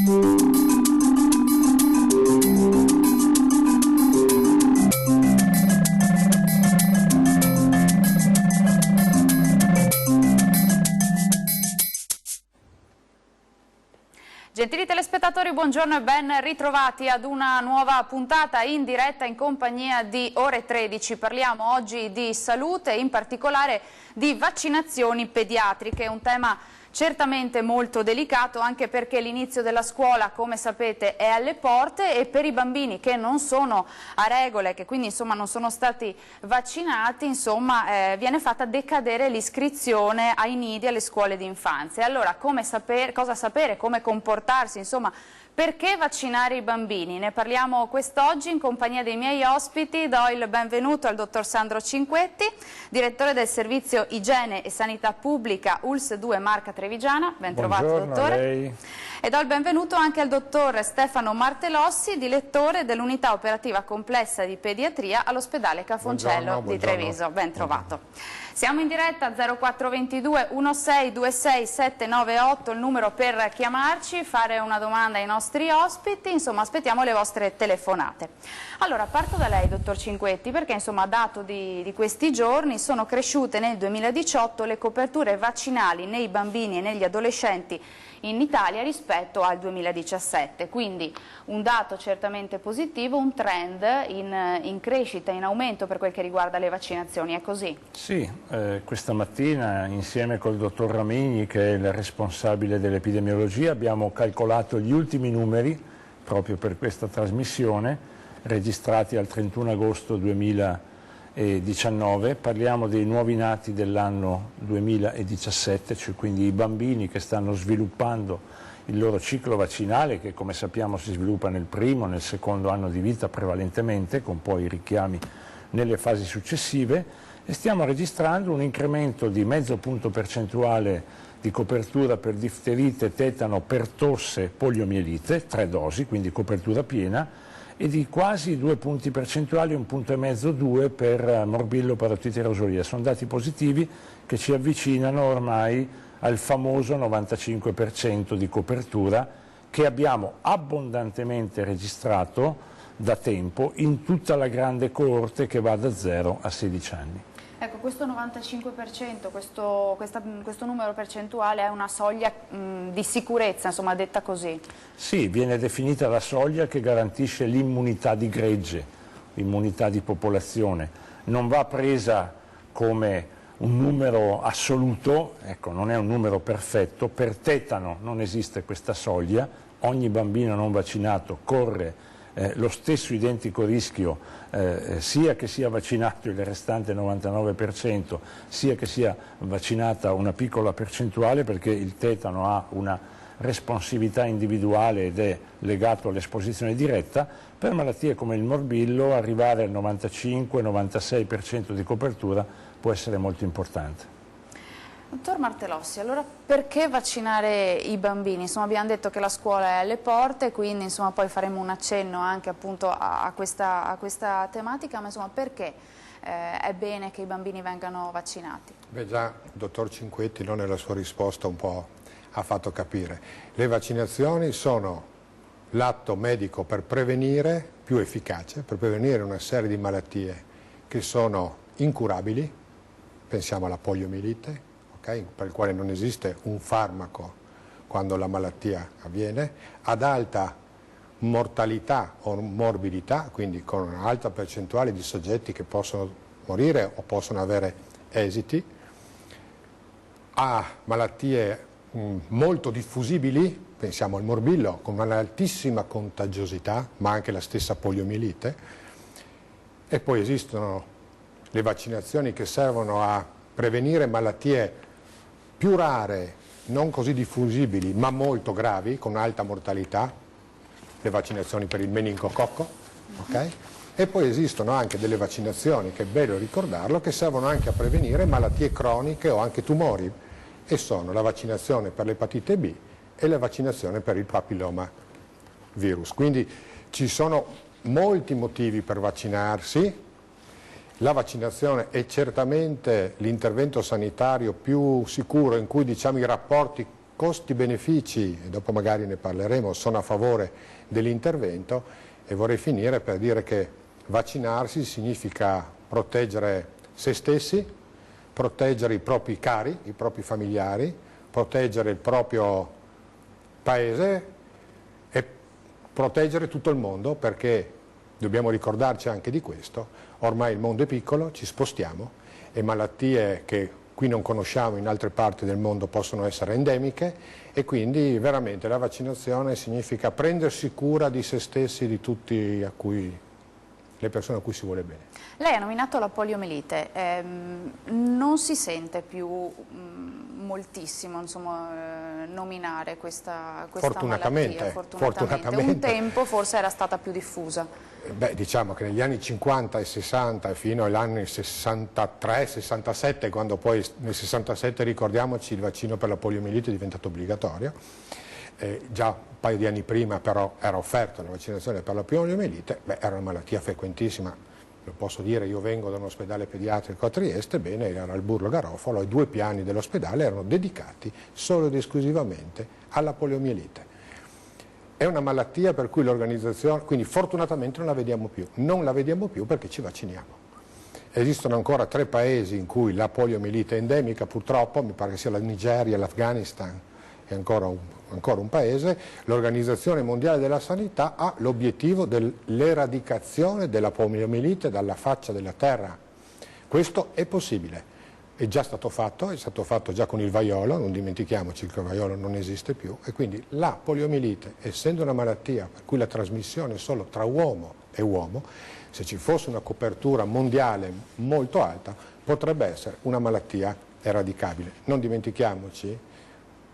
Gentili telespettatori, buongiorno e ben ritrovati ad una nuova puntata in diretta in compagnia di Ore 13. Parliamo oggi di salute e in particolare di vaccinazioni pediatriche, un tema certamente molto delicato anche perché l'inizio della scuola, come sapete, è alle porte e per i bambini che non sono a regole, che quindi insomma non sono stati vaccinati, insomma viene fatta decadere l'iscrizione ai nidi alle scuole di infanzia. Allora, cosa sapere, come comportarsi, insomma, perché vaccinare i bambini? Ne parliamo quest'oggi in compagnia dei miei ospiti. Do il benvenuto al dottor Sandro Cinquetti, direttore del servizio Igiene e Sanità Pubblica ULSS 2 Marca Trevigiana. Ben trovato, dottore. Lei. E do il benvenuto anche al dottor Stefano Martellossi, direttore dell'unità operativa complessa di pediatria all'ospedale Cafoncello di Treviso. Ben trovato. Siamo in diretta 0422 1626 798, il numero per chiamarci, fare una domanda ai nostri ospiti, insomma aspettiamo le vostre telefonate. Allora parto da lei, dottor Cinquetti, perché insomma dato di questi giorni sono cresciute nel 2018 le coperture vaccinali nei bambini e negli adolescenti in Italia rispetto al 2017, quindi un dato certamente positivo, un trend in crescita, in aumento per quel che riguarda le vaccinazioni, è così? Sì, questa mattina insieme col dottor Ramigni, che è il responsabile dell'epidemiologia, abbiamo calcolato gli ultimi numeri proprio per questa trasmissione, registrati al 31 agosto 2019, parliamo dei nuovi nati dell'anno 2017, cioè quindi i bambini che stanno sviluppando il loro ciclo vaccinale, che come sappiamo si sviluppa nel primo, nel secondo anno di vita prevalentemente, con poi richiami nelle fasi successive, e stiamo registrando un incremento di mezzo punto percentuale di copertura per difterite, tetano, pertosse, poliomielite, 3 dosi, quindi copertura piena, e di quasi 2 punti percentuali, 1,5 punti, 2 per morbillo, parotite e rosolia. Sono dati positivi che ci avvicinano ormai al famoso 95% di copertura che abbiamo abbondantemente registrato da tempo in tutta la grande coorte che va da 0 a 16 anni. Ecco, questo 95%, questo numero percentuale è una soglia di sicurezza, insomma, detta così? Sì, viene definita la soglia che garantisce l'immunità di gregge, l'immunità di popolazione. Non va presa come un numero assoluto, ecco, non è un numero perfetto. Per tetano non esiste questa soglia, ogni bambino non vaccinato corre lo stesso identico rischio sia che sia vaccinato il restante 99%, sia che sia vaccinata una piccola percentuale, perché il tetano ha una responsività individuale ed è legato all'esposizione diretta. Per malattie come il morbillo arrivare al 95-96% di copertura può essere molto importante. Dottor Martellossi, allora perché vaccinare i bambini? Insomma, abbiamo detto che la scuola è alle porte, quindi insomma, poi faremo un accenno anche appunto a questa tematica, ma insomma, perché è bene che i bambini vengano vaccinati? Beh, già il dottor Cinquetti nella sua risposta un po' ha fatto capire. Le vaccinazioni sono l'atto medico per prevenire, più efficace, per prevenire una serie di malattie che sono incurabili, pensiamo alla poliomielite, per il quale non esiste un farmaco quando la malattia avviene, ad alta mortalità o morbidità, quindi con un'alta percentuale di soggetti che possono morire o possono avere esiti, a malattie molto diffusibili, pensiamo al morbillo, con un'altissima contagiosità, ma anche la stessa poliomielite, e poi esistono le vaccinazioni che servono a prevenire malattie più rare, non così diffusibili, ma molto gravi, con alta mortalità, le vaccinazioni per il meningococco, e poi esistono anche delle vaccinazioni, che è bello ricordarlo, che servono anche a prevenire malattie croniche o anche tumori, e sono la vaccinazione per l'epatite B e la vaccinazione per il papilloma virus. Quindi ci sono molti motivi per vaccinarsi. La vaccinazione è certamente l'intervento sanitario più sicuro, in cui diciamo i rapporti costi-benefici, e dopo magari ne parleremo, sono a favore dell'intervento, e vorrei finire per dire che vaccinarsi significa proteggere se stessi, proteggere i propri cari, i propri familiari, proteggere il proprio paese e proteggere tutto il mondo, perché dobbiamo ricordarci anche di questo: ormai il mondo è piccolo, ci spostiamo e malattie che qui non conosciamo in altre parti del mondo possono essere endemiche, e quindi veramente la vaccinazione significa prendersi cura di se stessi, di tutti le persone a cui si vuole bene. Lei ha nominato la poliomielite, non si sente più moltissimo, insomma, nominare questa malattia, fortunatamente. Un tempo forse era stata più diffusa. Beh, diciamo che negli anni 50 e 60 e fino agli anni 63-67, quando poi nel 67, ricordiamoci, il vaccino per la poliomielite è diventato obbligatorio, già un paio di anni prima però era offerta la vaccinazione per la poliomielite, era una malattia frequentissima, lo posso dire, io vengo da un ospedale pediatrico a Trieste, bene, era al Burlo Garofalo, e 2 piani dell'ospedale erano dedicati solo ed esclusivamente alla poliomielite. È una malattia per cui l'organizzazione, quindi fortunatamente non la vediamo più perché ci vacciniamo. Esistono ancora 3 paesi in cui la poliomielite è endemica, purtroppo, mi pare che sia la Nigeria, l'Afghanistan e ancora un paese. L'Organizzazione Mondiale della Sanità ha l'obiettivo dell'eradicazione della poliomielite dalla faccia della terra. Questo è possibile. È già stato fatto, è stato fatto già con il vaiolo, non dimentichiamoci che il vaiolo non esiste più, e quindi la poliomielite, essendo una malattia per cui la trasmissione è solo tra uomo e uomo, se ci fosse una copertura mondiale molto alta, potrebbe essere una malattia eradicabile. Non dimentichiamoci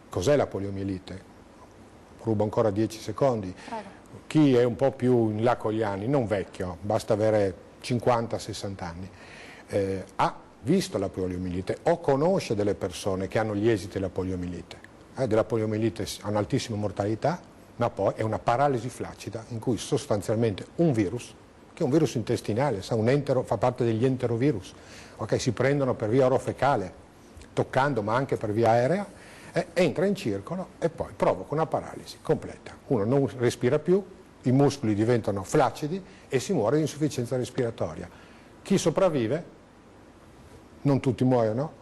cos'è la poliomielite. Rubo ancora 10 secondi. Chi è un po' più in là con gli anni, non vecchio, basta avere 50-60 anni, ha visto la poliomielite o conosce delle persone che hanno gli esiti della poliomielite. Della poliomielite ha un'altissima mortalità, ma poi è una paralisi flaccida in cui sostanzialmente un virus, che è un virus intestinale, fa parte degli enterovirus, si prendono per via orofecale, toccando, ma anche per via aerea, entra in circolo e poi provoca una paralisi completa. Uno non respira più, i muscoli diventano flaccidi e si muore di insufficienza respiratoria. Chi sopravvive, non tutti muoiono,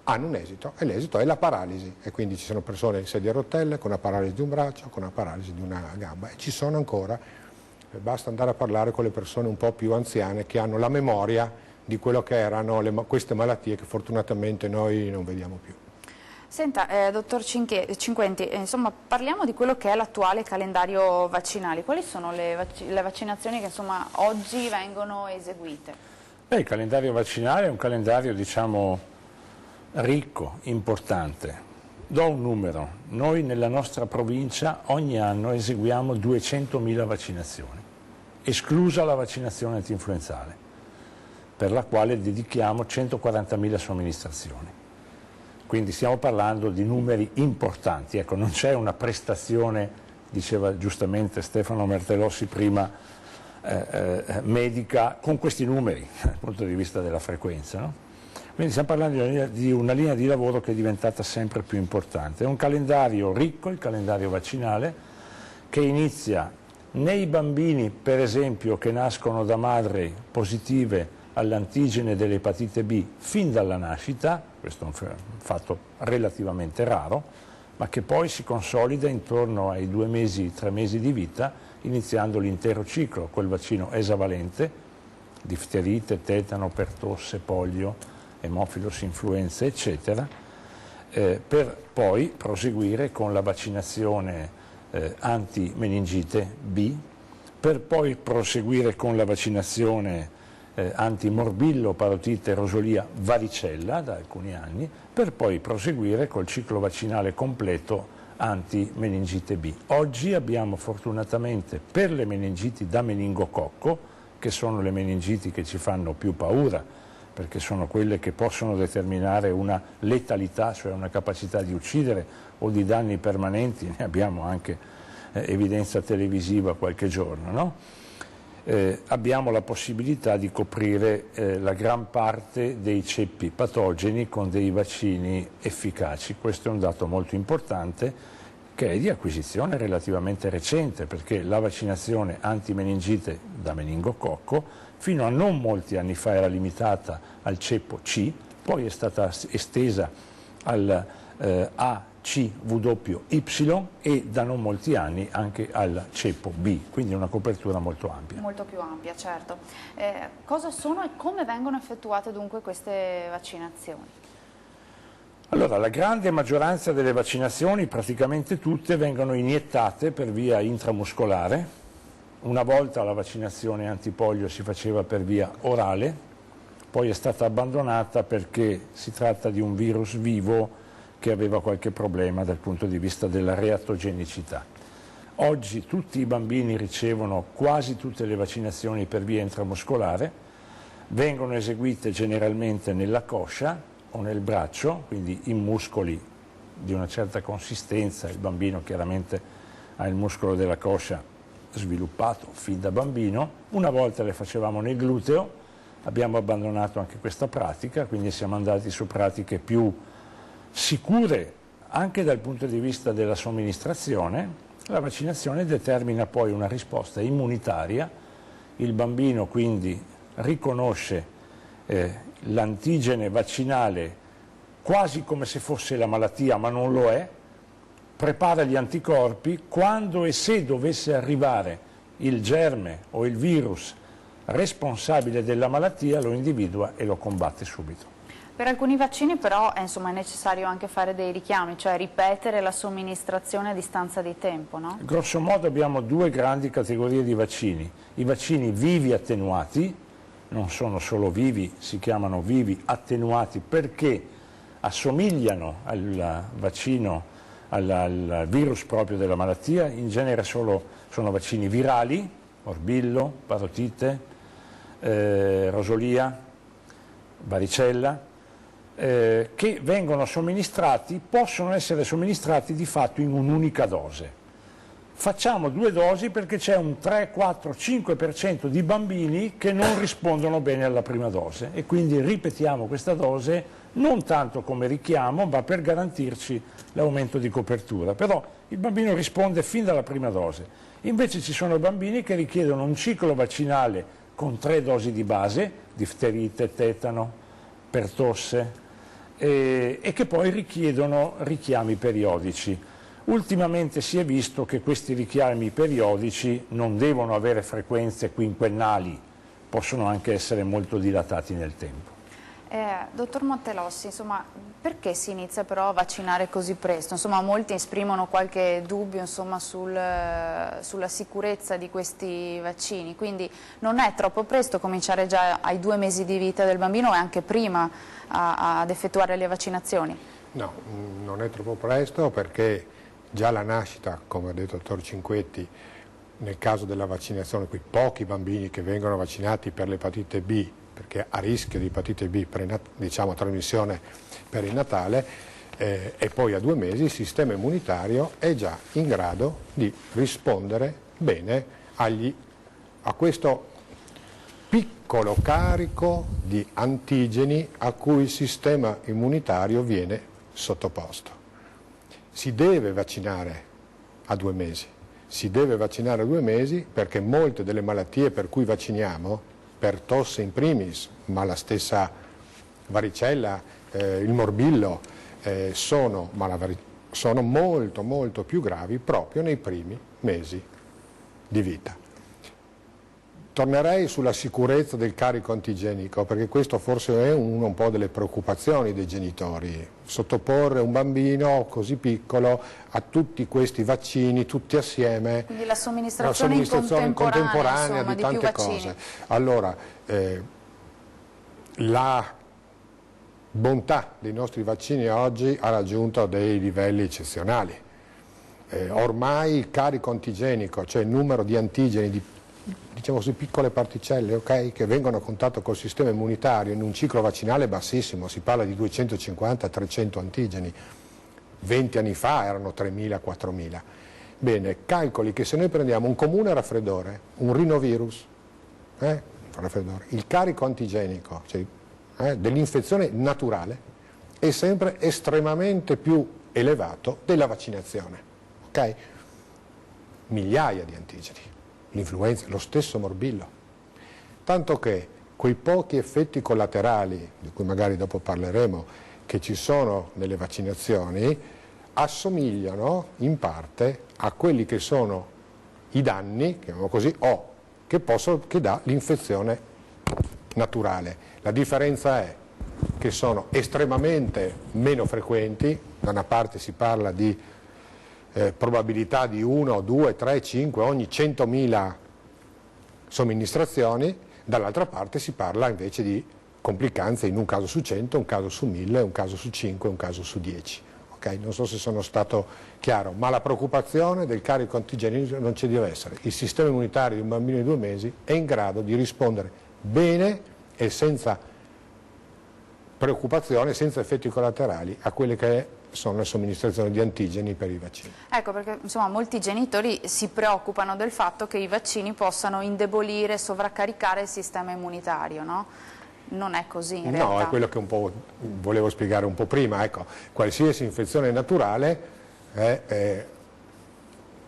hanno un esito, e l'esito è la paralisi, e quindi ci sono persone in sedia a rotelle con una paralisi di un braccio, con una paralisi di una gamba, e ci sono ancora, basta andare a parlare con le persone un po' più anziane che hanno la memoria di quello che erano queste malattie che fortunatamente noi non vediamo più. Senta, dottor Cinquenti, insomma, parliamo di quello che è l'attuale calendario vaccinale. Quali sono le vaccinazioni che oggi vengono eseguite? Il calendario vaccinale è un calendario, diciamo, ricco, importante. Do un numero: noi nella nostra provincia ogni anno eseguiamo 200.000 vaccinazioni, esclusa la vaccinazione antinfluenzale, per la quale dedichiamo 140.000 somministrazioni. Quindi stiamo parlando di numeri importanti. Ecco, non c'è una prestazione, diceva giustamente Stefano Mertelossi prima, medica con questi numeri dal punto di vista della frequenza, no? Quindi stiamo parlando di una linea di lavoro che è diventata sempre più importante. È un calendario ricco, il calendario vaccinale, che inizia nei bambini, per esempio, che nascono da madri positive all'antigene dell'epatite B fin dalla nascita. Questo è un fatto relativamente raro, ma che poi si consolida intorno ai 2 mesi, 3 mesi di vita, iniziando l'intero ciclo, col vaccino esavalente, difterite, tetano, pertosse, polio, emofilos, influenza, eccetera, per poi proseguire con la vaccinazione anti-meningite B, per poi proseguire con la vaccinazione antimorbillo, parotite, rosolia, varicella da alcuni anni, per poi proseguire col ciclo vaccinale completo anti-meningite B. Oggi abbiamo fortunatamente per le meningiti da meningococco, che sono le meningiti che ci fanno più paura, perché sono quelle che possono determinare una letalità, cioè una capacità di uccidere o di danni permanenti, ne abbiamo anche evidenza televisiva qualche giorno, no? abbiamo la possibilità di coprire la gran parte dei ceppi patogeni con dei vaccini efficaci. Questo è un dato molto importante che è di acquisizione relativamente recente, perché la vaccinazione antimeningite da meningococco fino a non molti anni fa era limitata al ceppo C, poi è stata estesa al ACWY e da non molti anni anche al ceppo B, quindi una copertura molto ampia. Molto più ampia, certo. Cosa sono e come vengono effettuate dunque queste vaccinazioni? Allora, la grande maggioranza delle vaccinazioni, praticamente tutte, vengono iniettate per via intramuscolare. Una volta la vaccinazione antipolio si faceva per via orale, poi è stata abbandonata perché si tratta di un virus vivo che aveva qualche problema dal punto di vista della reattogenicità. Oggi tutti i bambini ricevono quasi tutte le vaccinazioni per via intramuscolare, vengono eseguite generalmente nella coscia o nel braccio, quindi in muscoli di una certa consistenza. Il bambino chiaramente ha il muscolo della coscia sviluppato fin da bambino. Una volta le facevamo nel gluteo, abbiamo abbandonato anche questa pratica, quindi siamo andati su pratiche più sicure anche dal punto di vista della somministrazione. La vaccinazione determina poi una risposta immunitaria, il bambino quindi riconosce l'antigene vaccinale quasi come se fosse la malattia, ma non lo è, prepara gli anticorpi, quando e se dovesse arrivare il germe o il virus responsabile della malattia lo individua e lo combatte subito. Per alcuni vaccini però è necessario anche fare dei richiami, cioè ripetere la somministrazione a distanza di tempo, no? Grosso modo abbiamo due grandi categorie di vaccini: i vaccini vivi attenuati, non sono solo vivi, si chiamano vivi attenuati perché assomigliano al vaccino, al virus proprio della malattia. In genere sono vaccini virali, morbillo, parotite, rosolia, varicella, che vengono somministrati, possono essere somministrati di fatto in un'unica dose. Facciamo due dosi perché c'è un 3, 4, 5% di bambini che non rispondono bene alla prima dose e quindi ripetiamo questa dose non tanto come richiamo ma per garantirci l'aumento di copertura. Però il bambino risponde fin dalla prima dose. Invece ci sono bambini che richiedono un ciclo vaccinale con 3 dosi di base, difterite, tetano, pertosse, e che poi richiedono richiami periodici. Ultimamente si è visto che questi richiami periodici non devono avere frequenze quinquennali, possono anche essere molto dilatati nel tempo. Dottor Montellossi, insomma, perché si inizia però a vaccinare così presto? Insomma, molti esprimono qualche dubbio, insomma, sulla sicurezza di questi vaccini, quindi non è troppo presto cominciare già ai 2 mesi di vita del bambino e anche prima ad effettuare le vaccinazioni? No, non è troppo presto perché già la nascita, come ha detto il dottor Cinquetti, nel caso della vaccinazione, quei pochi bambini che vengono vaccinati per l'epatite B, perché a rischio di epatite B, diciamo trasmissione perinatale, e poi a 2 mesi il sistema immunitario è già in grado di rispondere bene a questo piccolo carico di antigeni a cui il sistema immunitario viene sottoposto. Si deve vaccinare a 2 mesi, si deve vaccinare a 2 mesi perché molte delle malattie per cui vacciniamo, per tosse in primis, ma la stessa varicella, il morbillo, sono molto molto più gravi proprio nei primi mesi di vita. Tornerei sulla sicurezza del carico antigenico, perché questo forse è un po' delle preoccupazioni dei genitori. Sottoporre un bambino così piccolo a tutti questi vaccini, tutti assieme. Quindi la somministrazione in contemporanea insomma, di tante cose. Allora, la bontà dei nostri vaccini oggi ha raggiunto dei livelli eccezionali. Ormai il carico antigenico, cioè il numero di antigeni, diciamo così, piccole particelle, okay, che vengono a contatto col sistema immunitario in un ciclo vaccinale bassissimo, si parla di 250-300 antigeni, 20 anni fa erano 3.000-4.000. Bene, calcoli che se noi prendiamo un comune raffreddore, un rinovirus, raffreddore, il carico antigenico, cioè, dell'infezione naturale è sempre estremamente più elevato della vaccinazione, ok? Migliaia di antigeni, l'influenza, lo stesso morbillo, tanto che quei pochi effetti collaterali, di cui magari dopo parleremo, che ci sono nelle vaccinazioni, assomigliano in parte a quelli che sono i danni, chiamiamo così, o che dà l'infezione naturale. La differenza è che sono estremamente meno frequenti, da una parte si parla di probabilità di 1, 2, 3, 5 ogni 100.000 somministrazioni, dall'altra parte si parla invece di complicanze in un caso su 100, un caso su 1000, un caso su 5, un caso su 10. Okay? Non so se sono stato chiaro, ma la preoccupazione del carico antigenico non ci deve essere. Il sistema immunitario di un bambino di 2 mesi è in grado di rispondere bene e senza preoccupazione, senza effetti collaterali a quelle che sono le somministrazioni di antigeni per i vaccini. Ecco, perché insomma molti genitori si preoccupano del fatto che i vaccini possano indebolire, sovraccaricare il sistema immunitario, no? Non è così in realtà. No, è quello che un po' volevo spiegare un po' prima. Ecco, qualsiasi infezione naturale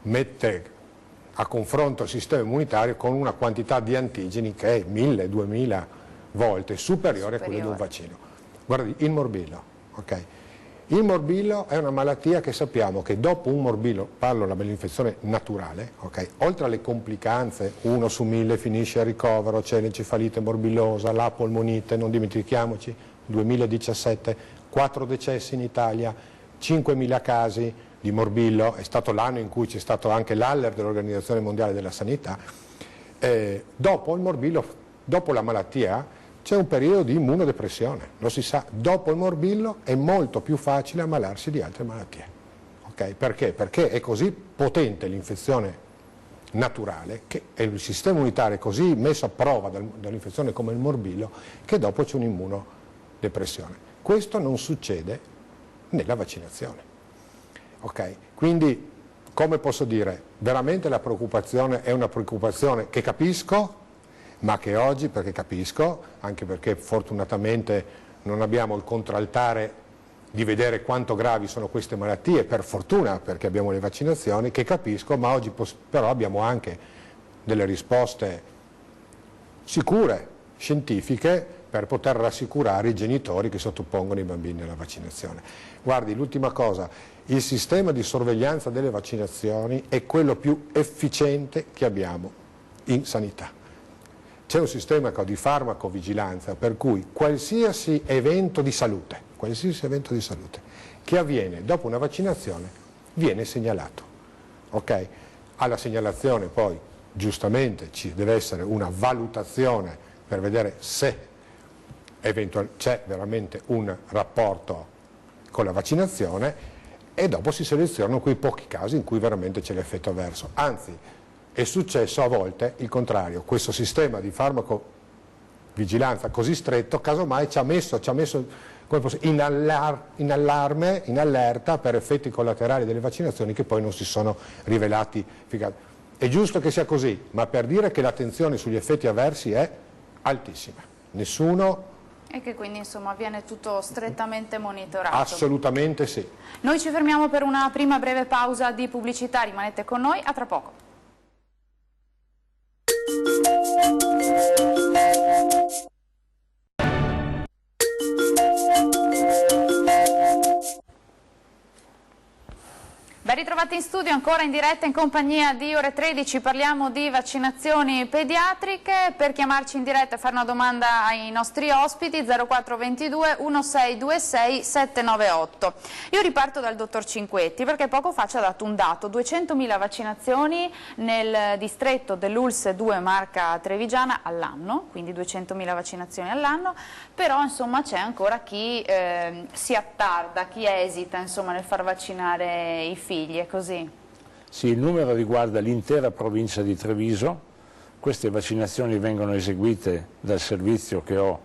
mette a confronto il sistema immunitario con una quantità di antigeni che è 1000-2000 volte superiore a quella di un vaccino. Guardi, il morbillo, ok? Il morbillo è una malattia che sappiamo che dopo un morbillo, parlo dell'infezione naturale, okay, oltre alle complicanze, 1 su 1000 finisce a ricovero, c'è l'encefalite morbillosa, la polmonite, non dimentichiamoci, 2017, 4 decessi in Italia, 5.000 casi di morbillo, è stato l'anno in cui c'è stato anche l'alert dell'Organizzazione Mondiale della Sanità. Dopo il morbillo, dopo la malattia, c'è un periodo di immunodepressione, lo si sa, dopo il morbillo è molto più facile ammalarsi di altre malattie. Okay? Perché? Perché è così potente l'infezione naturale, che è il sistema immunitario così messo a prova dall'infezione come il morbillo, che dopo c'è un'immunodepressione. Questo non succede nella vaccinazione. Okay? Quindi, come posso dire, veramente la preoccupazione è una preoccupazione che capisco, ma che oggi, perché capisco, anche perché fortunatamente non abbiamo il contraltare di vedere quanto gravi sono queste malattie, per fortuna perché abbiamo le vaccinazioni, che capisco, ma oggi però abbiamo anche delle risposte sicure, scientifiche, per poter rassicurare i genitori che sottopongono i bambini alla vaccinazione. Guardi, l'ultima cosa, il sistema di sorveglianza delle vaccinazioni è quello più efficiente che abbiamo in sanità. C'è un sistema di farmacovigilanza per cui qualsiasi evento di salute che avviene dopo una vaccinazione viene segnalato. Okay? Alla segnalazione poi giustamente ci deve essere una valutazione per vedere se c'è veramente un rapporto con la vaccinazione e dopo si selezionano quei pochi casi in cui veramente c'è l'effetto avverso. Anzi, è successo a volte il contrario, questo sistema di farmacovigilanza così stretto, casomai ci ha messo in allarme, in allerta per effetti collaterali delle vaccinazioni che poi non si sono rivelati efficaci. È giusto che sia così, ma per dire che l'attenzione sugli effetti avversi è altissima. Nessuno... E che quindi insomma viene tutto strettamente monitorato. Assolutamente sì. Noi ci fermiamo per una prima breve pausa di pubblicità, rimanete con noi, a tra poco. Ben ritrovati in studio, ancora in diretta in compagnia di Ore 13, parliamo di vaccinazioni pediatriche. Per chiamarci in diretta e fare una domanda ai nostri ospiti 0422 1626 798. Io riparto dal dottor Cinquetti perché poco fa ci ha dato un dato, 200.000 vaccinazioni nel distretto dell'ULSS 2 Marca Trevigiana all'anno, quindi 200.000 vaccinazioni all'anno, però insomma c'è ancora chi si attarda, chi esita insomma nel far vaccinare i figli. È così? Sì, il numero riguarda l'intera provincia di Treviso. Queste vaccinazioni vengono eseguite dal servizio che ho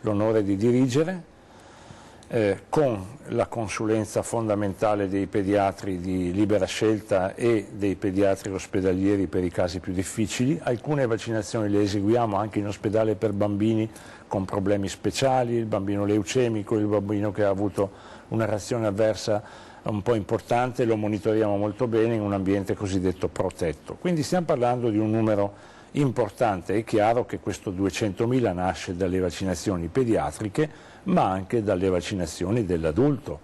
l'onore di dirigere con la consulenza fondamentale dei pediatri di libera scelta e dei pediatri ospedalieri per i casi più difficili. Alcune vaccinazioni le eseguiamo anche in ospedale per bambini con problemi speciali, il bambino leucemico, il bambino che ha avuto una reazione avversa un po' importante, lo monitoriamo molto bene in un ambiente cosiddetto protetto. Quindi stiamo parlando di un numero importante. È chiaro che questo 200.000 nasce dalle vaccinazioni pediatriche, ma anche dalle vaccinazioni dell'adulto.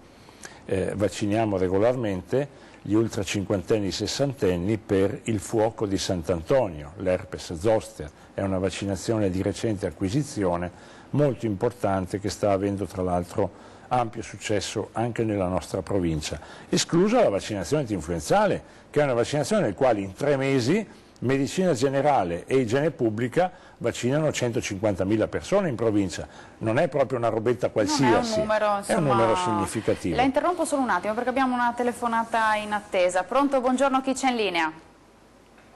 Vacciniamo regolarmente gli ultra cinquantenni sessantenni per il fuoco di Sant'Antonio, l'herpes zoster. È una vaccinazione di recente acquisizione molto importante che sta avendo tra l'altro ampio successo anche nella nostra provincia, esclusa la vaccinazione antinfluenzale, che è una vaccinazione nel quale in 3 mesi Medicina Generale e Igiene Pubblica vaccinano 150.000 persone in provincia. Non è proprio una robetta qualsiasi, è un numero significativo. La interrompo solo un attimo perché abbiamo una telefonata in attesa. Pronto, buongiorno, chi c'è in linea?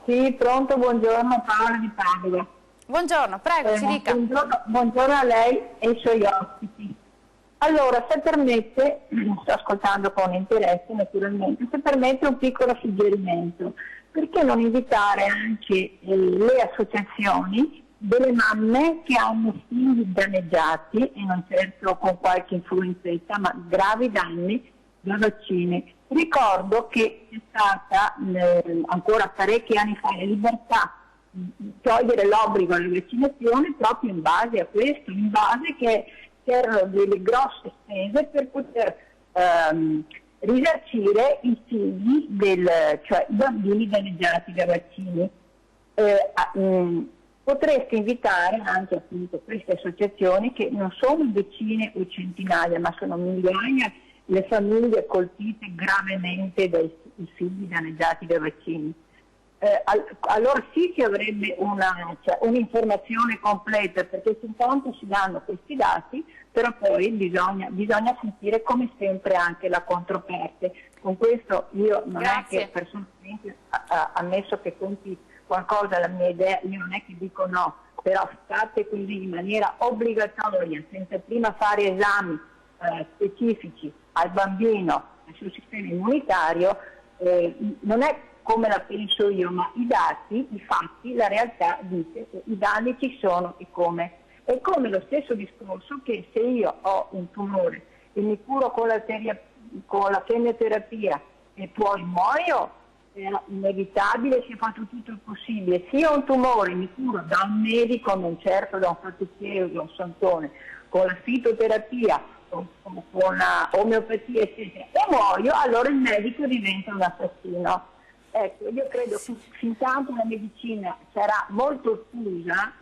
Sì, pronto, buongiorno, Paola di Padova. Buongiorno, prego, ci dica. Buongiorno a lei e ai suoi ospiti. Allora, se permette, sto ascoltando con interesse naturalmente, se permette un piccolo suggerimento, perché non invitare anche le associazioni delle mamme che hanno figli danneggiati, e non certo con qualche influenzetta, ma gravi danni da vaccini. Ricordo che è stata ancora parecchi anni fa la libertà di togliere l'obbligo alle vaccinazioni proprio in base a questo, in base che c'erano delle grosse spese per poter risarcire i figli, cioè i bambini danneggiati da vaccini. Potreste invitare anche appunto queste associazioni, che non sono decine o centinaia, ma sono migliaia le famiglie colpite gravemente dai figli danneggiati da vaccini. Allora sì che avrebbe un'informazione completa, perché intanto si danno questi dati, però poi bisogna sentire come sempre anche la controparte. Con questo io non è che personalmente, ammesso che conti qualcosa la mia idea, io non è che dico no, però fate così in maniera obbligatoria, senza prima fare esami specifici al bambino e sul sistema immunitario, non è come la penso io, ma i dati, i fatti, la realtà dice che i danni ci sono e come. È come lo stesso discorso che se io ho un tumore e mi curo con la chemioterapia e poi muoio, è inevitabile, si è fatto tutto il possibile. Se io ho un tumore, mi curo da un medico, non certo da un fattucchiere o da un santone, con la fitoterapia, con la omeopatia, eccetera, e muoio, allora il medico diventa un assassino. Ecco, io credo che fin tanto la medicina sarà molto ottusa,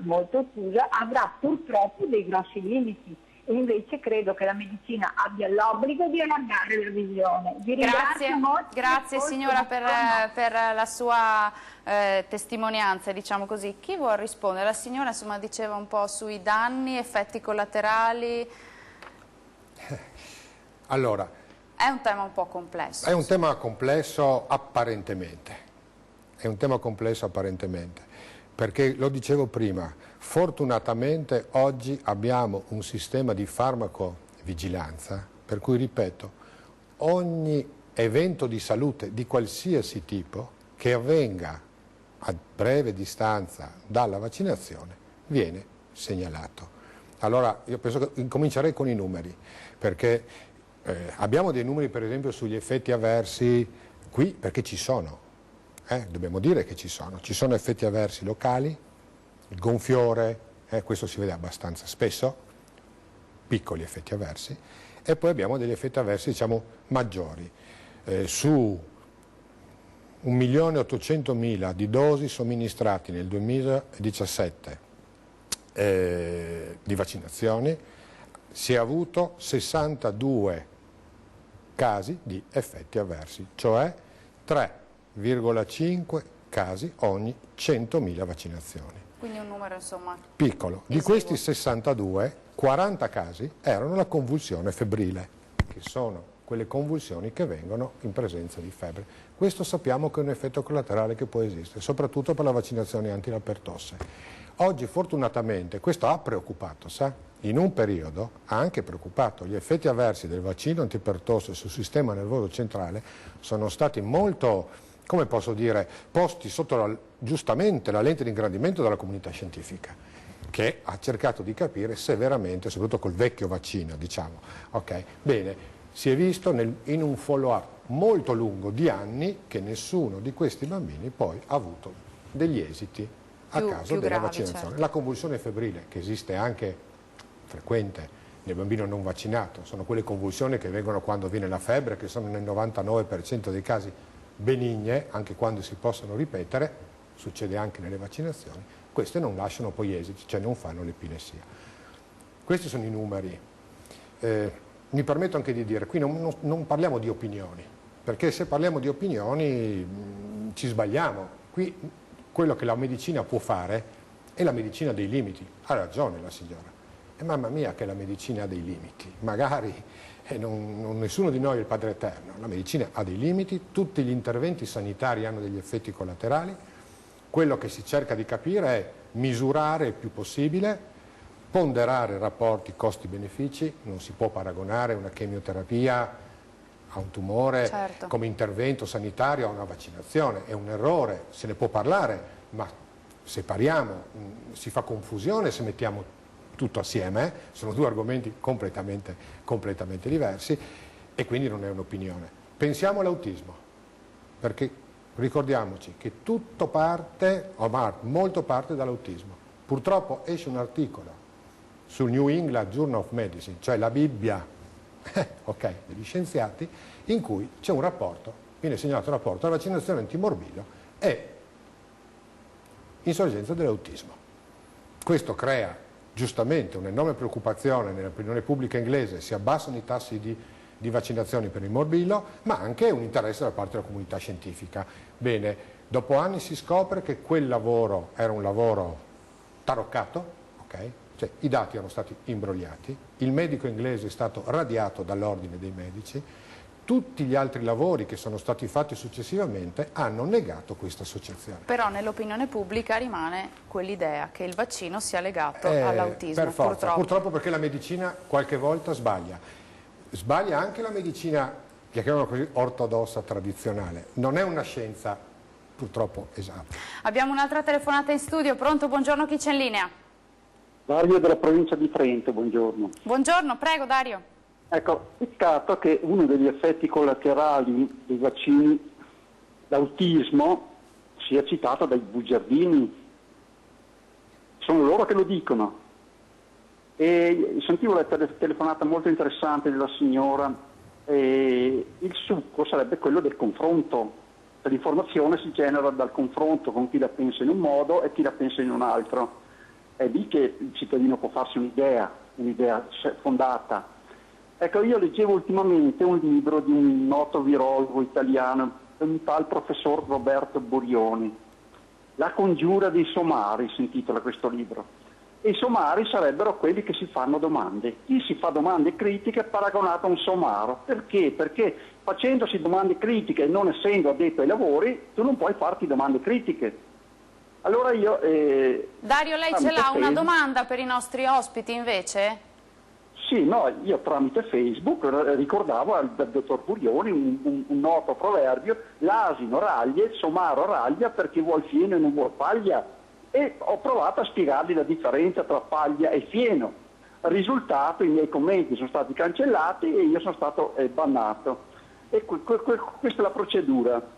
avrà purtroppo dei grossi limiti, e invece credo che la medicina abbia l'obbligo di allargare la visione. Grazie signora per la sua testimonianza, diciamo così. Chi vuol rispondere? La signora insomma diceva un po' sui danni, effetti collaterali. Allora, è un tema un po' complesso. È un tema complesso apparentemente. È un tema complesso apparentemente. Perché, lo dicevo prima, fortunatamente oggi abbiamo un sistema di farmacovigilanza per cui, ripeto, ogni evento di salute di qualsiasi tipo che avvenga a breve distanza dalla vaccinazione viene segnalato. Allora io penso che incomincerei con i numeri, perché abbiamo dei numeri per esempio sugli effetti avversi qui, perché ci sono, dobbiamo dire che ci sono effetti avversi locali, il gonfiore, questo si vede abbastanza spesso, piccoli effetti avversi, e poi abbiamo degli effetti avversi diciamo maggiori. Su 1.800.000 di dosi somministrati nel 2017 di vaccinazioni, si è avuto 62 casi di effetti avversi, cioè 3,5 casi ogni 100.000 vaccinazioni. Quindi un numero insomma piccolo. Di questi 62, 40 casi erano la convulsione febbrile, che sono quelle convulsioni che vengono in presenza di febbre. Questo sappiamo che è un effetto collaterale che può esistere, soprattutto per la vaccinazione antirappertosse. Oggi fortunatamente questo ha preoccupato, sa? In un periodo ha anche preoccupato. Gli effetti avversi del vaccino antipertosse sul sistema nervoso centrale sono stati molto, come posso dire, posti sotto giustamente la lente di ingrandimento dalla comunità scientifica, che ha cercato di capire se veramente, soprattutto col vecchio vaccino, diciamo, ok, bene, si è visto in un follow-up molto lungo di anni che nessuno di questi bambini poi ha avuto degli esiti a causa della vaccinazione. Certo. La convulsione febbrile, che esiste anche frequente nel bambino non vaccinato, sono quelle convulsioni che vengono quando viene la febbre, che sono nel 99% dei casi benigne, anche quando si possono ripetere, succede anche nelle vaccinazioni, queste non lasciano poi esiti, cioè non fanno l'epilessia. Questi sono i numeri. Mi permetto anche di dire, qui non parliamo di opinioni, perché se parliamo di opinioni ci sbagliamo. Qui quello che la medicina può fare è la medicina dei limiti. Ha ragione la signora. E mamma mia che la medicina ha dei limiti. Magari nessuno di noi è il Padre Eterno. La medicina ha dei limiti, tutti gli interventi sanitari hanno degli effetti collaterali. Quello che si cerca di capire è misurare il più possibile, ponderare rapporti costi-benefici. Non si può paragonare una chemioterapia a un tumore, certo, come intervento sanitario a una vaccinazione. È un errore, se ne può parlare, ma separiamo, si fa confusione se mettiamo tutto assieme, sono due argomenti completamente diversi e quindi non è un'opinione. Pensiamo all'autismo, perché ricordiamoci che tutto parte, o molto parte dall'autismo. Purtroppo esce un articolo sul New England Journal of Medicine, cioè la Bibbia okay, degli scienziati, in cui c'è un rapporto, viene segnalato un rapporto, la vaccinazione antimorbillo e insorgenza dell'autismo. Questo crea giustamente un'enorme preoccupazione nell'opinione pubblica inglese, si abbassano i tassi di vaccinazioni per il morbillo, ma anche un interesse da parte della comunità scientifica. Bene, dopo anni si scopre che quel lavoro era un lavoro taroccato, okay? Cioè, i dati erano stati imbrogliati, il medico inglese è stato radiato dall'ordine dei medici, tutti gli altri lavori che sono stati fatti successivamente hanno negato questa associazione. Però nell'opinione pubblica rimane quell'idea che il vaccino sia legato all'autismo. Per forza, purtroppo perché la medicina qualche volta sbaglia. Sbaglia anche la medicina, che chiamano così, ortodossa, tradizionale. Non è una scienza purtroppo esatta. Abbiamo un'altra telefonata in studio. Pronto? Buongiorno, chi c'è in linea? Dario della provincia di Trento, buongiorno. Buongiorno, prego Dario. Ecco, peccato che uno degli effetti collaterali dei vaccini d'autismo sia citato dai bugiardini. Sono loro che lo dicono. E sentivo la telefonata molto interessante della signora. Il succo sarebbe quello del confronto. L'informazione si genera dal confronto con chi la pensa in un modo e chi la pensa in un altro. È lì che il cittadino può farsi un'idea fondata. Ecco, io leggevo ultimamente un libro di un noto virologo italiano, un tal professor Roberto Burioni. La congiura dei somari si intitola questo libro. E i somari sarebbero quelli che si fanno domande. Chi si fa domande critiche è paragonato a un somaro. Perché? Perché facendosi domande critiche e non essendo addetto ai lavori, tu non puoi farti domande critiche. Allora io... Dario, lei ce l'ha una domanda per i nostri ospiti invece? Sì, no, io tramite Facebook ricordavo al dottor Burioni un noto proverbio: l'asino raglia, il somaro raglia perché vuol fieno e non vuol paglia. E ho provato a spiegargli la differenza tra paglia e fieno. Risultato, i miei commenti sono stati cancellati e io sono stato bannato. E questa è la procedura.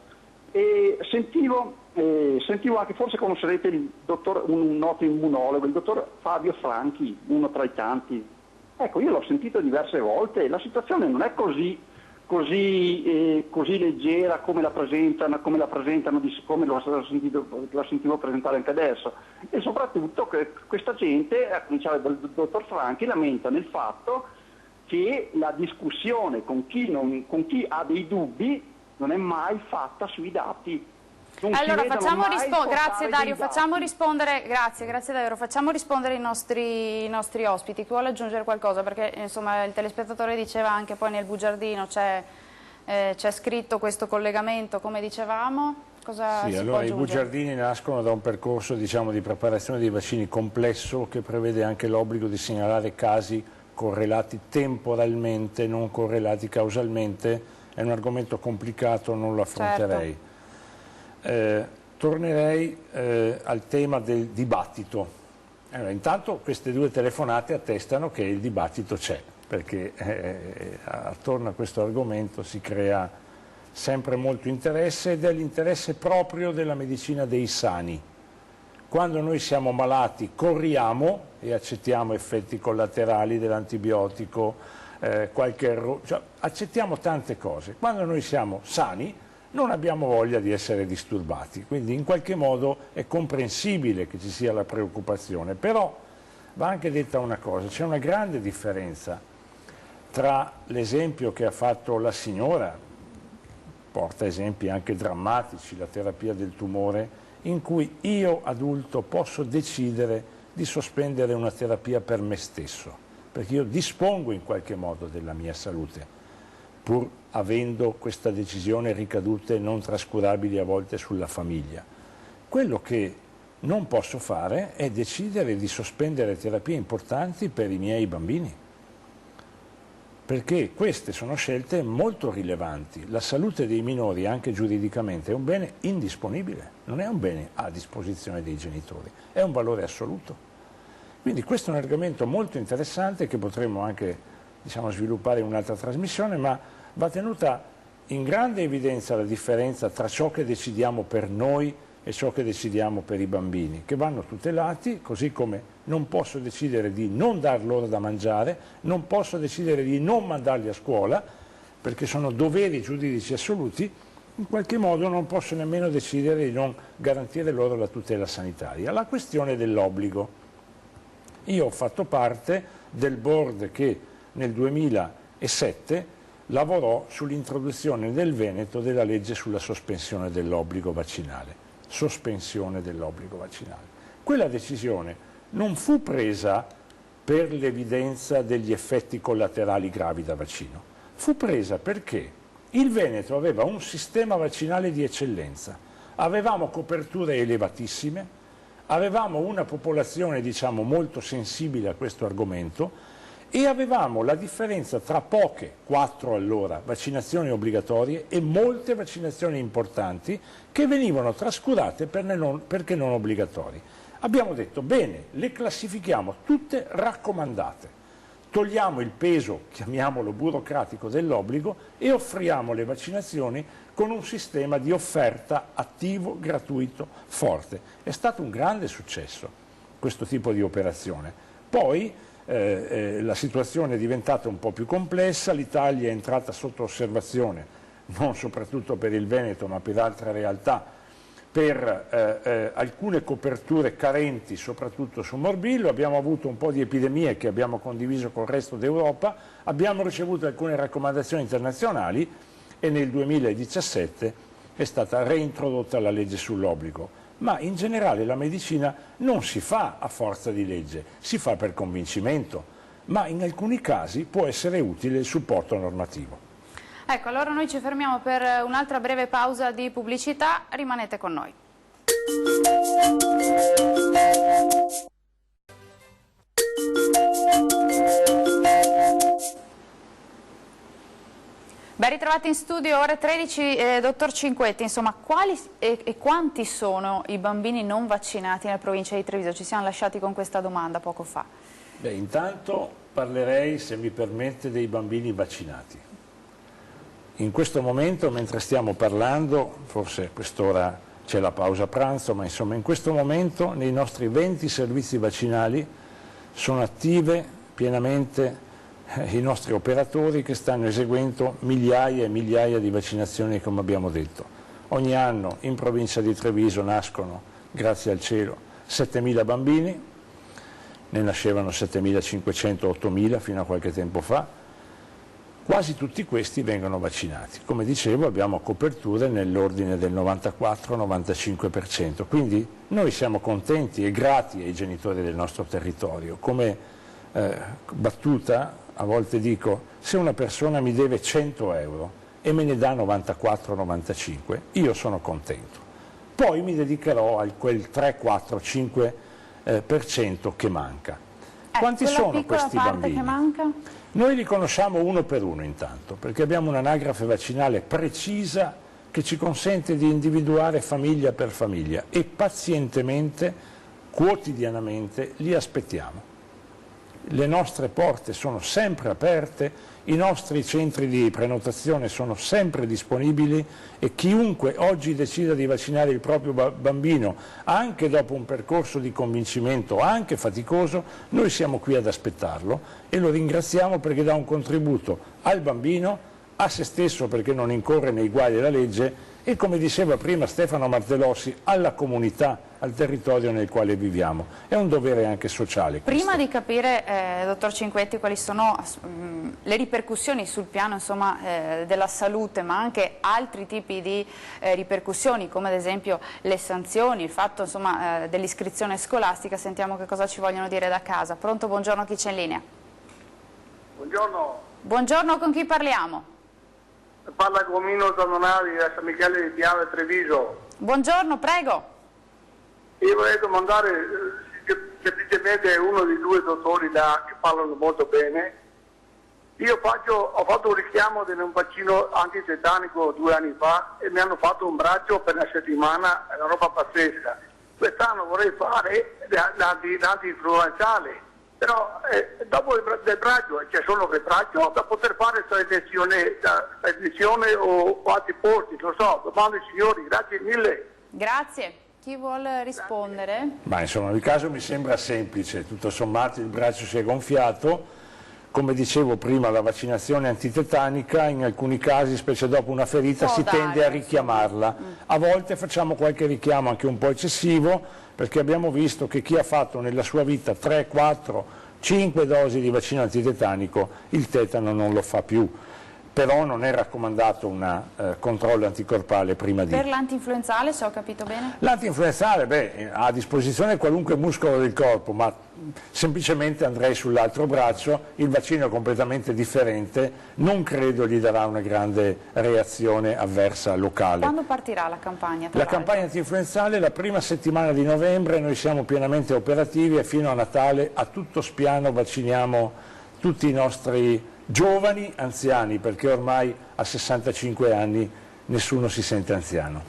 E sentivo anche, forse conoscerete un noto immunologo, il dottor Fabio Franchi, uno tra i tanti. Ecco, io l'ho sentito diverse volte e la situazione non è così leggera come la presentano, come la sentivo presentare anche adesso. E soprattutto che questa gente, a cominciare dal dottor Franchi, lamenta nel fatto che la discussione con chi ha dei dubbi non è mai fatta sui dati. Allora facciamo grazie Dario, facciamo rispondere, grazie Dario, facciamo rispondere i nostri ospiti. Chi vuole aggiungere qualcosa? Perché insomma il telespettatore diceva anche poi nel bugiardino c'è scritto questo collegamento, come dicevamo. Cosa sì, si allora può i aggiungere? bugiardini nascono da un percorso, diciamo, di preparazione dei vaccini complesso che prevede anche l'obbligo di segnalare casi correlati temporalmente, non correlati causalmente. È un argomento complicato, non lo affronterei. Certo. Tornerei al tema del dibattito. Allora, intanto queste due telefonate attestano che il dibattito c'è, perché attorno a questo argomento si crea sempre molto interesse, ed è l'interesse proprio della medicina dei sani. Quando noi siamo malati corriamo e accettiamo effetti collaterali dell'antibiotico, qualche errore, cioè, accettiamo tante cose. Quando noi siamo sani non abbiamo voglia di essere disturbati, quindi in qualche modo è comprensibile che ci sia la preoccupazione, però va anche detta una cosa, c'è una grande differenza tra l'esempio che ha fatto la signora, porta esempi anche drammatici, la terapia del tumore, in cui io adulto posso decidere di sospendere una terapia per me stesso, perché io dispongo in qualche modo della mia salute, pur avendo questa decisione ricadute non trascurabili a volte sulla famiglia. Quello che non posso fare è decidere di sospendere terapie importanti per i miei bambini, perché queste sono scelte molto rilevanti. La salute dei minori, anche giuridicamente, è un bene indisponibile, non è un bene a disposizione dei genitori, è un valore assoluto. Quindi questo è un argomento molto interessante che potremmo anche, diciamo, sviluppare in un'altra trasmissione, ma va tenuta in grande evidenza la differenza tra ciò che decidiamo per noi e ciò che decidiamo per i bambini, che vanno tutelati, così come non posso decidere di non dar loro da mangiare, non posso decidere di non mandarli a scuola, perché sono doveri giuridici assoluti, in qualche modo non posso nemmeno decidere di non garantire loro la tutela sanitaria. La questione dell'obbligo. Io ho fatto parte del board che nel 2007 lavorò sull'introduzione nel Veneto della legge sulla sospensione dell'obbligo vaccinale. Sospensione dell'obbligo vaccinale. Quella decisione non fu presa per l'evidenza degli effetti collaterali gravi da vaccino, fu presa perché il Veneto aveva un sistema vaccinale di eccellenza, avevamo coperture elevatissime, avevamo una popolazione, diciamo, molto sensibile a questo argomento, e avevamo la differenza tra poche, 4 allora, vaccinazioni obbligatorie e molte vaccinazioni importanti che venivano trascurate perché non obbligatorie. Abbiamo detto, bene, le classifichiamo tutte raccomandate, togliamo il peso, chiamiamolo burocratico, dell'obbligo e offriamo le vaccinazioni con un sistema di offerta attivo, gratuito, forte. È stato un grande successo questo tipo di operazione. Poi la situazione è diventata un po' più complessa, l'Italia è entrata sotto osservazione, non soprattutto per il Veneto ma per altre realtà, per alcune coperture carenti soprattutto su morbillo, abbiamo avuto un po' di epidemie che abbiamo condiviso col resto d'Europa, abbiamo ricevuto alcune raccomandazioni internazionali e nel 2017 è stata reintrodotta la legge sull'obbligo. Ma in generale la medicina non si fa a forza di legge, si fa per convincimento, ma in alcuni casi può essere utile il supporto normativo. Ecco, allora noi ci fermiamo per un'altra breve pausa di pubblicità, rimanete con noi. Ben ritrovati in studio, ore 13, dottor Cinquetti, insomma, quali e quanti sono i bambini non vaccinati nella provincia di Treviso? Ci siamo lasciati con questa domanda poco fa. Beh, intanto parlerei, se mi permette, dei bambini vaccinati. In questo momento, mentre stiamo parlando, forse a quest'ora c'è la pausa pranzo, ma insomma in questo momento nei nostri 20 servizi vaccinali sono attive pienamente i nostri operatori che stanno eseguendo migliaia e migliaia di vaccinazioni, come abbiamo detto. Ogni anno in provincia di Treviso nascono, grazie al cielo, 7.000 bambini, ne nascevano 7.500, 8.000 fino a qualche tempo fa. Quasi tutti questi vengono vaccinati. Come dicevo, abbiamo coperture nell'ordine del 94-95%, quindi noi siamo contenti e grati ai genitori del nostro territorio. Come battuta a volte dico, se una persona mi deve 100 euro e me ne dà 94-95, io sono contento. Poi mi dedicherò a quel 3-4-5% che manca. Quanti sono questi bambini? Che manca? Noi li conosciamo uno per uno intanto, perché abbiamo un'anagrafe vaccinale precisa che ci consente di individuare famiglia per famiglia e pazientemente, quotidianamente li aspettiamo. Le nostre porte sono sempre aperte, i nostri centri di prenotazione sono sempre disponibili e chiunque oggi decida di vaccinare il proprio bambino, anche dopo un percorso di convincimento, anche faticoso, noi siamo qui ad aspettarlo e lo ringraziamo perché dà un contributo al bambino, a se stesso perché non incorre nei guai della legge e, come diceva prima Stefano Martellossi, alla comunità, al territorio nel quale viviamo. È un dovere anche sociale. Prima di capire, dottor Cinquetti, quali sono le ripercussioni sul piano insomma, della salute, ma anche altri tipi di ripercussioni, come ad esempio le sanzioni, il fatto dell'iscrizione scolastica, sentiamo che cosa ci vogliono dire da casa. Pronto, buongiorno, chi c'è in linea? Buongiorno. Buongiorno, con chi parliamo? Parla con Mino Tannonari da San Michele di Piave, Treviso. Buongiorno, prego. Io vorrei domandare semplicemente uno dei due dottori che parlano molto bene. Io ho fatto un richiamo di un vaccino antitetanico 2 anni fa e mi hanno fatto un braccio per una settimana, è una roba pazzesca. Quest'anno vorrei fare l'antinfluenzale, però dopo il braccio c'è solo il braccio da poter fare questa iniezione o altri posti, non so, domando ai signori, grazie mille. Grazie. Chi vuole rispondere? Ma insomma, il caso mi sembra semplice, tutto sommato il braccio si è gonfiato, come dicevo prima la vaccinazione antitetanica in alcuni casi, specie dopo una ferita, si tende a richiamarla. A volte facciamo qualche richiamo anche un po' eccessivo, perché abbiamo visto che chi ha fatto nella sua vita 3, 4, 5 dosi di vaccino antitetanico, il tetano non lo fa più. Però non è raccomandato un controllo anticorpale prima di... Per l'antinfluenzale, se ho capito bene? L'antinfluenzale, ha a disposizione qualunque muscolo del corpo, ma semplicemente andrei sull'altro braccio, il vaccino è completamente differente, non credo gli darà una grande reazione avversa locale. Quando partirà la campagna? La campagna antinfluenzale la prima settimana di novembre, noi siamo pienamente operativi e fino a Natale a tutto spiano vacciniamo tutti i nostri giovani, anziani, perché ormai a 65 anni nessuno si sente anziano.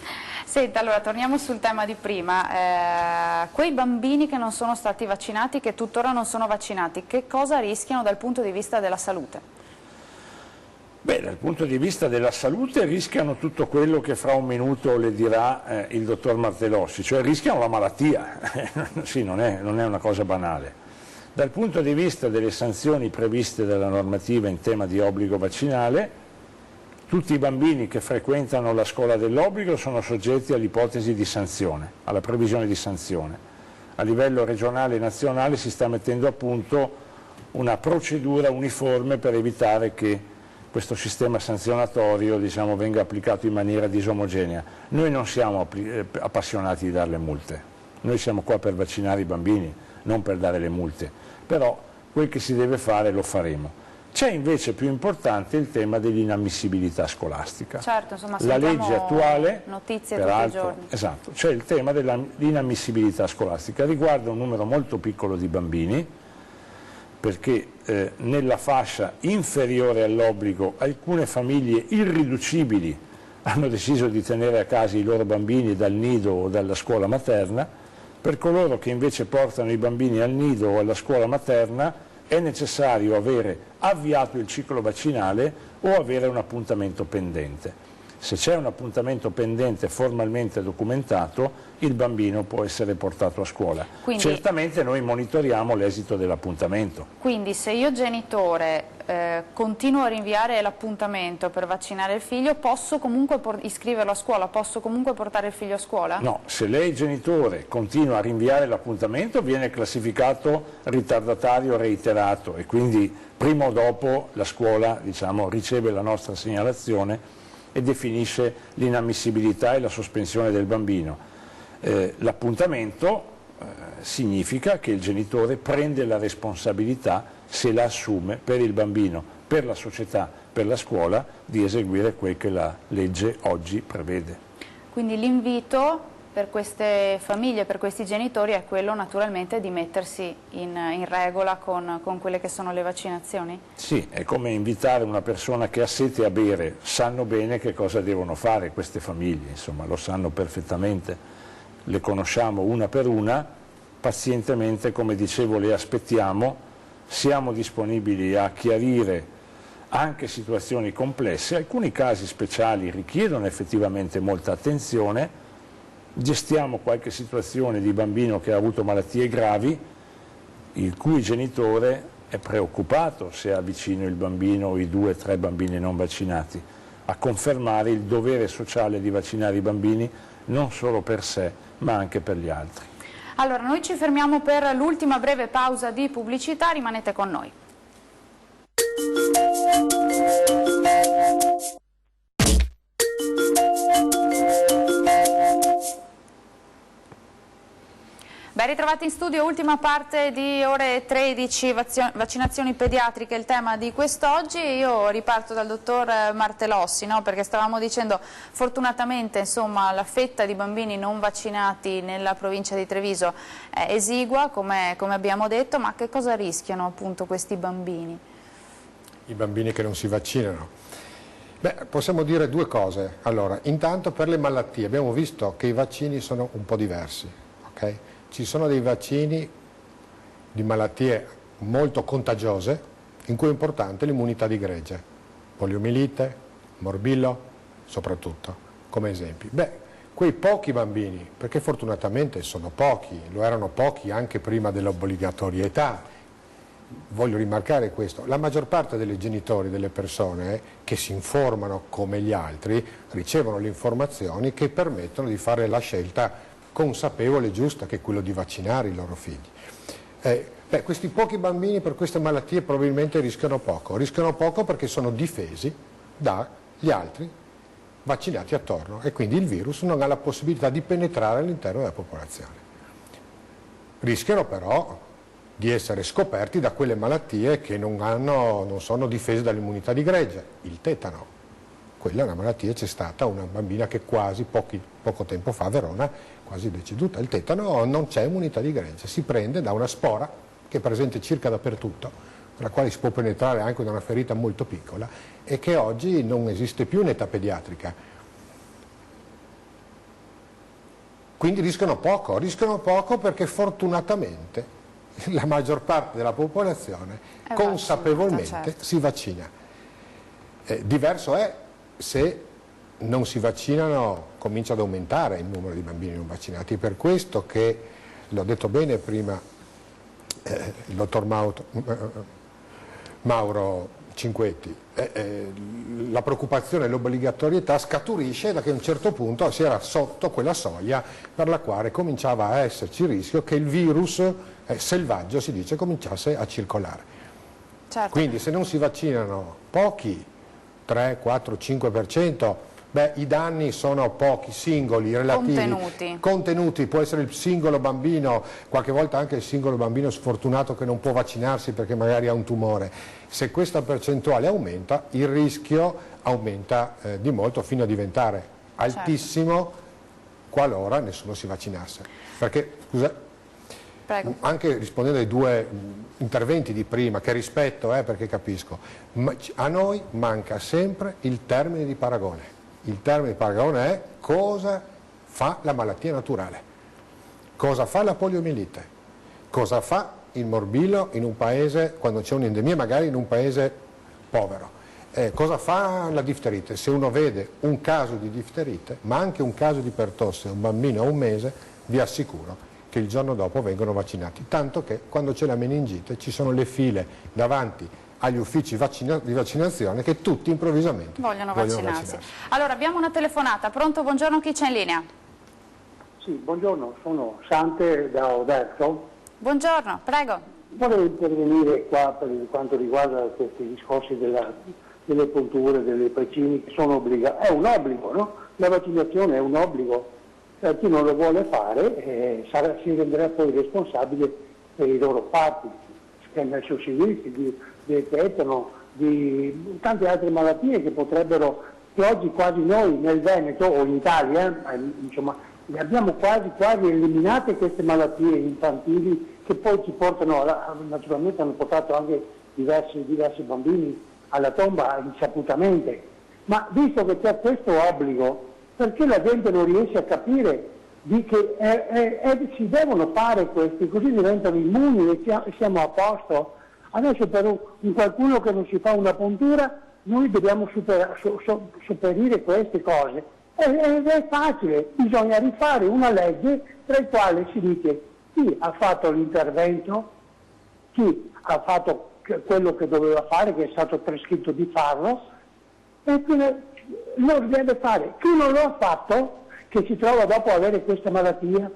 Senta, allora torniamo sul tema di prima, quei bambini che non sono stati vaccinati, che tuttora non sono vaccinati, che cosa rischiano dal punto di vista della salute? Beh, dal punto di vista della salute rischiano tutto quello che fra un minuto le dirà il dottor Martellossi, cioè rischiano la malattia, sì, non è una cosa banale. Dal punto di vista delle sanzioni previste dalla normativa in tema di obbligo vaccinale, tutti i bambini che frequentano la scuola dell'obbligo sono soggetti all'ipotesi di sanzione, alla previsione di sanzione. A livello regionale e nazionale si sta mettendo a punto una procedura uniforme per evitare che questo sistema sanzionatorio venga applicato in maniera disomogenea. Noi non siamo appassionati di dare le multe, noi siamo qua per vaccinare i bambini, non per dare le multe, però quel che si deve fare lo faremo. C'è invece più importante il tema dell'inammissibilità scolastica. Certo, insomma, la legge attuale, notizie peraltro, tutti i giorni. Esatto, c'è il tema dell'inammissibilità scolastica, riguarda un numero molto piccolo di bambini, perché nella fascia inferiore all'obbligo alcune famiglie irriducibili hanno deciso di tenere a casa i loro bambini dal nido o dalla scuola materna. Per coloro che invece portano i bambini al nido o alla scuola materna è necessario avere avviato il ciclo vaccinale o avere un appuntamento pendente. Se c'è un appuntamento pendente formalmente documentato, il bambino può essere portato a scuola. Quindi, certamente noi monitoriamo l'esito dell'appuntamento. Quindi se io genitore continuo a rinviare l'appuntamento per vaccinare il figlio, posso comunque iscriverlo a scuola, posso comunque portare il figlio a scuola? No, se lei genitore continua a rinviare l'appuntamento viene classificato ritardatario reiterato e quindi prima o dopo la scuola, diciamo, riceve la nostra segnalazione e definisce l'inammissibilità e la sospensione del bambino. L'appuntamento significa che il genitore prende la responsabilità, se la assume, per il bambino, per la società, per la scuola, di eseguire quel che la legge oggi prevede. Quindi l'invito per queste famiglie, per questi genitori, è quello naturalmente di mettersi in regola con quelle che sono le vaccinazioni? Sì, è come invitare una persona che ha sete a bere, sanno bene che cosa devono fare queste famiglie, insomma, lo sanno perfettamente, le conosciamo una per una, pazientemente, come dicevo, le aspettiamo, siamo disponibili a chiarire anche situazioni complesse, alcuni casi speciali richiedono effettivamente molta attenzione, gestiamo qualche situazione di bambino che ha avuto malattie gravi, il cui genitore è preoccupato se ha vicino il bambino o i 2 o 3 bambini non vaccinati, a confermare il dovere sociale di vaccinare i bambini non solo per sé ma anche per gli altri. Allora, noi ci fermiamo per l'ultima breve pausa di pubblicità, rimanete con noi. Ben ritrovati in studio, ultima parte di ore 13, vaccinazioni pediatriche, il tema di quest'oggi. Io riparto dal dottor Martellossi, no? Perché stavamo dicendo, fortunatamente, insomma, la fetta di bambini non vaccinati nella provincia di Treviso è esigua, come abbiamo detto, ma che cosa rischiano appunto questi bambini? I bambini che non si vaccinano? Beh, possiamo dire 2 cose. Allora, intanto per le malattie abbiamo visto che i vaccini sono un po' diversi, ok? Ci sono dei vaccini di malattie molto contagiose in cui è importante l'immunità di gregge, poliomielite, morbillo, soprattutto, come esempi. Beh, quei pochi bambini, perché fortunatamente sono pochi, lo erano pochi anche prima dell'obbligatorietà, voglio rimarcare questo, la maggior parte dei genitori, delle persone che si informano come gli altri, ricevono le informazioni che permettono di fare la scelta consapevole e giusta, che è quello di vaccinare i loro figli. Questi pochi bambini per queste malattie probabilmente rischiano poco perché sono difesi dagli altri vaccinati attorno e quindi il virus non ha la possibilità di penetrare all'interno della popolazione. Rischiano però di essere scoperti da quelle malattie che non sono difese dall'immunità di gregge, il tetano. Quella è una malattia, c'è stata una bambina che quasi poco tempo fa a Verona, quasi deceduta. Il tetano non c'è immunità di gregge, si prende da una spora che è presente circa dappertutto, la quale si può penetrare anche da una ferita molto piccola e che oggi non esiste più in età pediatrica. Quindi rischiano poco perché fortunatamente la maggior parte della popolazione consapevolmente certo. si vaccina. Diverso è se non si vaccinano, comincia ad aumentare il numero di bambini non vaccinati. È per questo che, l'ho detto bene prima il dottor Mauro Cinquetti, la preoccupazione e l'obbligatorietà scaturisce da che a un certo punto si era sotto quella soglia per la quale cominciava a esserci il rischio che il virus selvaggio, si dice, cominciasse a circolare. Certo. Quindi se non si vaccinano pochi, 3, 4, 5%, beh, i danni sono pochi, singoli, relativi, contenuti, può essere il singolo bambino, qualche volta anche il singolo bambino sfortunato che non può vaccinarsi perché magari ha un tumore. Se questa percentuale aumenta, il rischio aumenta di molto fino a diventare altissimo qualora nessuno si vaccinasse. Perché, scusa, Prego. Anche rispondendo ai 2 interventi di prima, che rispetto, perché capisco, a noi manca sempre il termine di paragone. Il termine di paragone è cosa fa la malattia naturale, cosa fa la poliomielite, cosa fa il morbillo in un paese, quando c'è un'endemia, magari in un paese povero, Cosa fa la difterite? Se uno vede un caso di difterite, ma anche un caso di pertosse, un bambino a 1 mese, vi assicuro che il giorno dopo vengono vaccinati. Tanto che quando c'è la meningite ci sono le file davanti agli uffici di vaccinazione che tutti improvvisamente vogliono vaccinarsi. Allora abbiamo una telefonata, pronto? Buongiorno, chi c'è in linea? Sì, buongiorno, sono Sante da Oderzo. Buongiorno, prego. Vorrei intervenire qua per quanto riguarda questi discorsi delle punture, delle vaccini che sono obbligati. È un obbligo, no? La vaccinazione è un obbligo. Chi non lo vuole fare si renderà poi responsabile per i loro fatti, scanner sostituiti, di tetano, di tante altre malattie che oggi quasi noi nel Veneto o in Italia, insomma, le abbiamo quasi eliminate queste malattie infantili che poi ci portano, naturalmente hanno portato anche diversi bambini alla tomba insaputamente. Ma visto che c'è questo obbligo, perché la gente non riesce a capire che si devono fare questi, così diventano immuni e siamo a posto? Adesso per qualcuno che non si fa una puntura noi dobbiamo superare queste cose. È facile, bisogna rifare una legge tra il quale si dice chi ha fatto l'intervento, chi ha fatto quello che doveva fare, che è stato prescritto di farlo, e lo deve fare. Chi non lo ha fatto, che si trova dopo a avere questa malattia,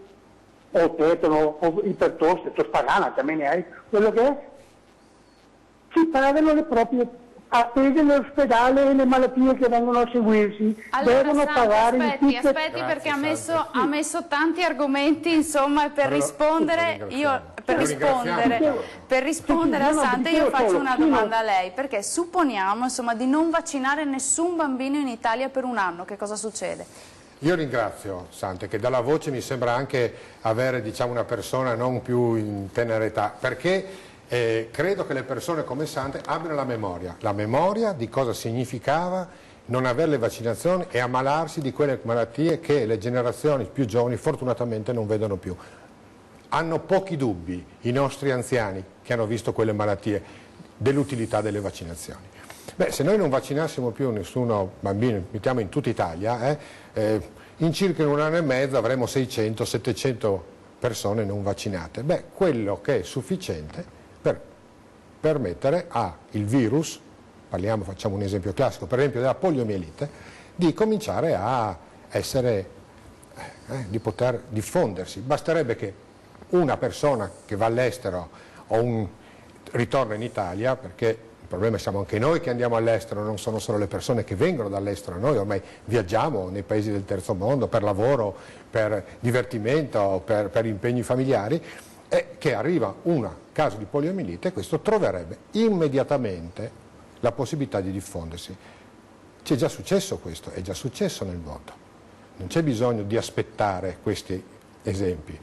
o tetano, o ipertosse, tospagana, también ne hai, quello che è, si pagano le proprie attese nell'ospedale e le malattie che vengono a seguirsi, allora, devono pagare il ticket. Aspetti perché ha messo tanti argomenti, insomma, per rispondere a Sante io faccio una domanda a lei, perché supponiamo, insomma, di non vaccinare nessun bambino in Italia per 1 anno, che cosa succede? Io ringrazio Sante, che dalla voce mi sembra anche avere, diciamo, una persona non più in tenera età, perché credo che le persone come Sante abbiano la memoria di cosa significava non avere le vaccinazioni e ammalarsi di quelle malattie che le generazioni più giovani fortunatamente non vedono più. Hanno pochi dubbi i nostri anziani che hanno visto quelle malattie dell'utilità delle vaccinazioni. Beh, se noi non vaccinassimo più nessuno bambino, mettiamo in tutta Italia, in circa 1 anno e mezzo avremo 600-700 persone non vaccinate. Beh, quello che è sufficiente per permettere al virus, facciamo un esempio classico, per esempio della poliomielite, di cominciare a di poter diffondersi. Basterebbe che una persona che va all'estero o ritorna in Italia, perché il problema siamo anche noi che andiamo all'estero, non sono solo le persone che vengono dall'estero, noi ormai viaggiamo nei paesi del terzo mondo per lavoro, per divertimento, per impegni familiari, e che arriva un caso di poliomielite, questo troverebbe immediatamente la possibilità di diffondersi. C'è già successo questo, è già successo nel mondo. Non c'è bisogno di aspettare questi esempi.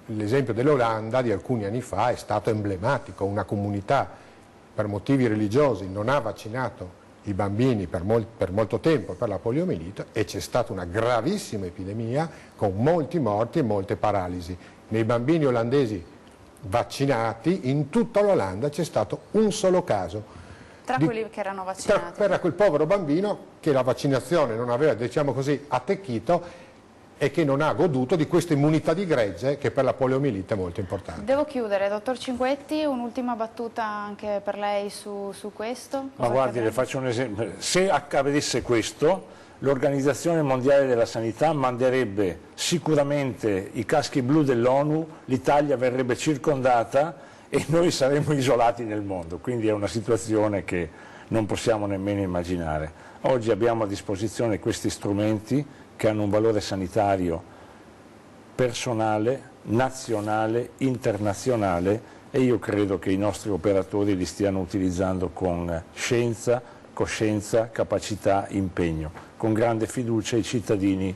L'esempio dell'Olanda di alcuni anni fa è stato emblematico. Una comunità per motivi religiosi non ha vaccinato i bambini per molto tempo per la poliomielite e c'è stata una gravissima epidemia con molti morti e molte paralisi. Nei bambini olandesi vaccinati in tutta l'Olanda c'è stato un solo caso. Tra quelli che erano vaccinati. Per quel povero bambino che la vaccinazione non aveva, diciamo così, attecchito e che non ha goduto di questa immunità di gregge che per la poliomielite è molto importante. Devo chiudere, dottor Cinquetti, un'ultima battuta anche per lei su questo? Ma guardi, le faccio un esempio. Se accadesse questo, l'Organizzazione Mondiale della Sanità manderebbe sicuramente i caschi blu dell'ONU, l'Italia verrebbe circondata e noi saremmo isolati nel mondo, quindi è una situazione che non possiamo nemmeno immaginare. Oggi abbiamo a disposizione questi strumenti che hanno un valore sanitario personale, nazionale, internazionale e io credo che i nostri operatori li stiano utilizzando con scienza, coscienza, capacità, impegno. Con grande fiducia i cittadini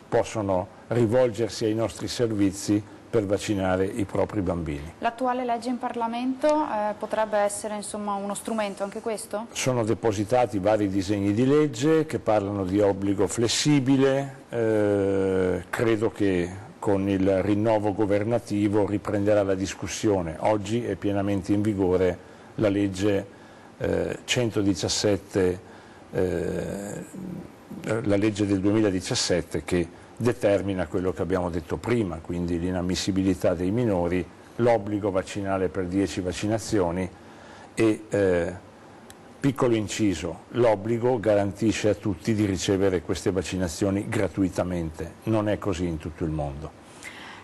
possono rivolgersi ai nostri servizi per vaccinare i propri bambini. L'attuale legge in Parlamento potrebbe essere, insomma, uno strumento anche questo? Sono depositati vari disegni di legge che parlano di obbligo flessibile, credo che con il rinnovo governativo riprenderà la discussione. Oggi è pienamente in vigore la legge 117, la legge del 2017 che determina quello che abbiamo detto prima, quindi l'inammissibilità dei minori, l'obbligo vaccinale per 10 vaccinazioni e, piccolo inciso, l'obbligo garantisce a tutti di ricevere queste vaccinazioni gratuitamente, non è così in tutto il mondo.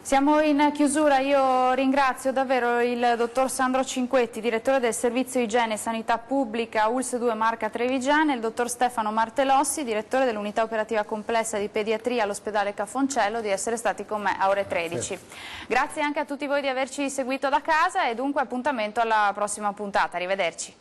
Siamo in chiusura, io ringrazio davvero il dottor Sandro Cinquetti, direttore del Servizio Igiene e Sanità Pubblica ULSS 2 Marca Trevigiana, e il dottor Stefano Martellossi, direttore dell'Unità Operativa Complessa di Pediatria all'ospedale Cafoncello, di essere stati con me a ore 13. Grazie anche a tutti voi di averci seguito da casa e dunque appuntamento alla prossima puntata. Arrivederci.